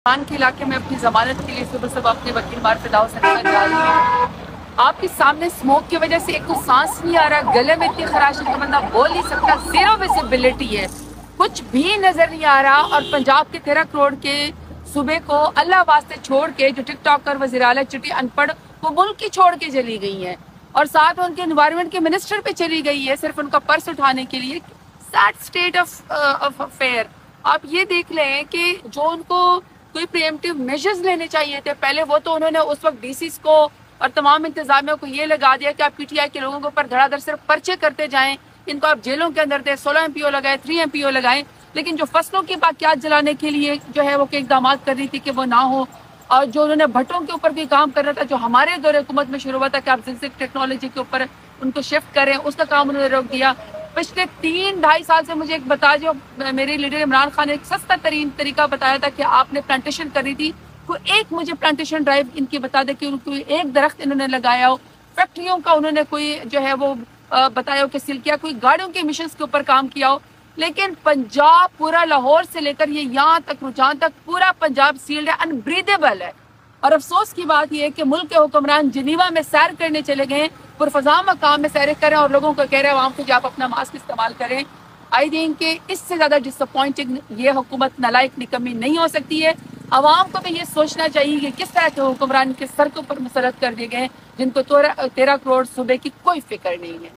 पान के इलाके में अपनी जमानत के लिए सुबह सुबह अपने वकील मार्फिदाव से जा रही है। आपके सामने स्मोक की वजह से एक तो सांस नहीं आ रहा, गले में इतनी खराश है कि बंदा बोल नहीं सकता, जीरो विजिबिलिटी है, कुछ भी नजर नहीं आ रहा। और पंजाब के 13 करोड़ के सूबे को अल्लाह वास्ते छोड़ के जो टिकटॉकर वज़ीर-ए-आला चिट्ठी अनपढ़ वो मुल्क ही छोड़ के चली गई है और साथ में उनके एनवायरनमेंट के मिनिस्टर पे चली गई है सिर्फ उनका पर्स उठाने के लिए। Sad state of affair. आप ये देख लें कि जो उनको कोई प्रिएम्प्टिव मेजर्स लेने चाहिए थे पहले, वो तो उन्होंने उस वक्त डीसीज को और तमाम इंतजामियों को ये लगा दिया कि आप पीटीआई के लोगों के ऊपर धड़ाधड़ सिर्फ पर्चे करते जाएं, इनको आप जेलों के अंदर दे, 16 एमपीओ लगाए, 3 एमपीओ लगाएं। लेकिन जो फसलों की बाकियात जलाने के लिए जो है वो इकदाम कर रही थी कि वो ना हो, और जो उन्होंने भट्टों के ऊपर कोई काम करना था जो हमारे दौरे हुकूमत में शुरू हुआ था कि आप जिनसिक टेक्नोलॉजी के ऊपर उनको शिफ्ट करें, उसका काम उन्होंने रोक दिया। पिछले 3-2.5 साल से मुझे एक बता जो मेरे लीडर इमरान खान ने एक सस्ता तरीन तरीका बताया था कि आपने प्लांटेशन करी थी, कोई एक मुझे प्लांटेशन ड्राइव इनकी बता दे कि उनको एक दरख्त इन्होंने लगाया हो। फैक्ट्रियों का उन्होंने कोई जो है वो बताया हो कि सील किया, कोई गाड़ियों के मिशंस के ऊपर काम किया हो। लेकिन पंजाब पूरा लाहौर से लेकर ये यहाँ तक रुझान तक पूरा पंजाब सील्ड है, अनब्रीदेबल है। और अफसोस की बात यह है कि मुल्क के हुक्मरान जिनीवा में सैर करने चले गए, पुरफजा मकाम में सैर करें और लोगों को कह रहे हैं आवाम को कि आप अपना मास्क इस्तेमाल करें। आई थिंक कि इससे ज़्यादा डिसअपॉइंटिंग ये हुकूमत नालायक निकम्मी नहीं हो सकती है। आवाम को भी ये सोचना चाहिए कि किस तरह के हुक्मरान के सर के ऊपर मुसलत कर दिए गए जिनको 13 करोड़ सूबे की कोई फिक्र नहीं है।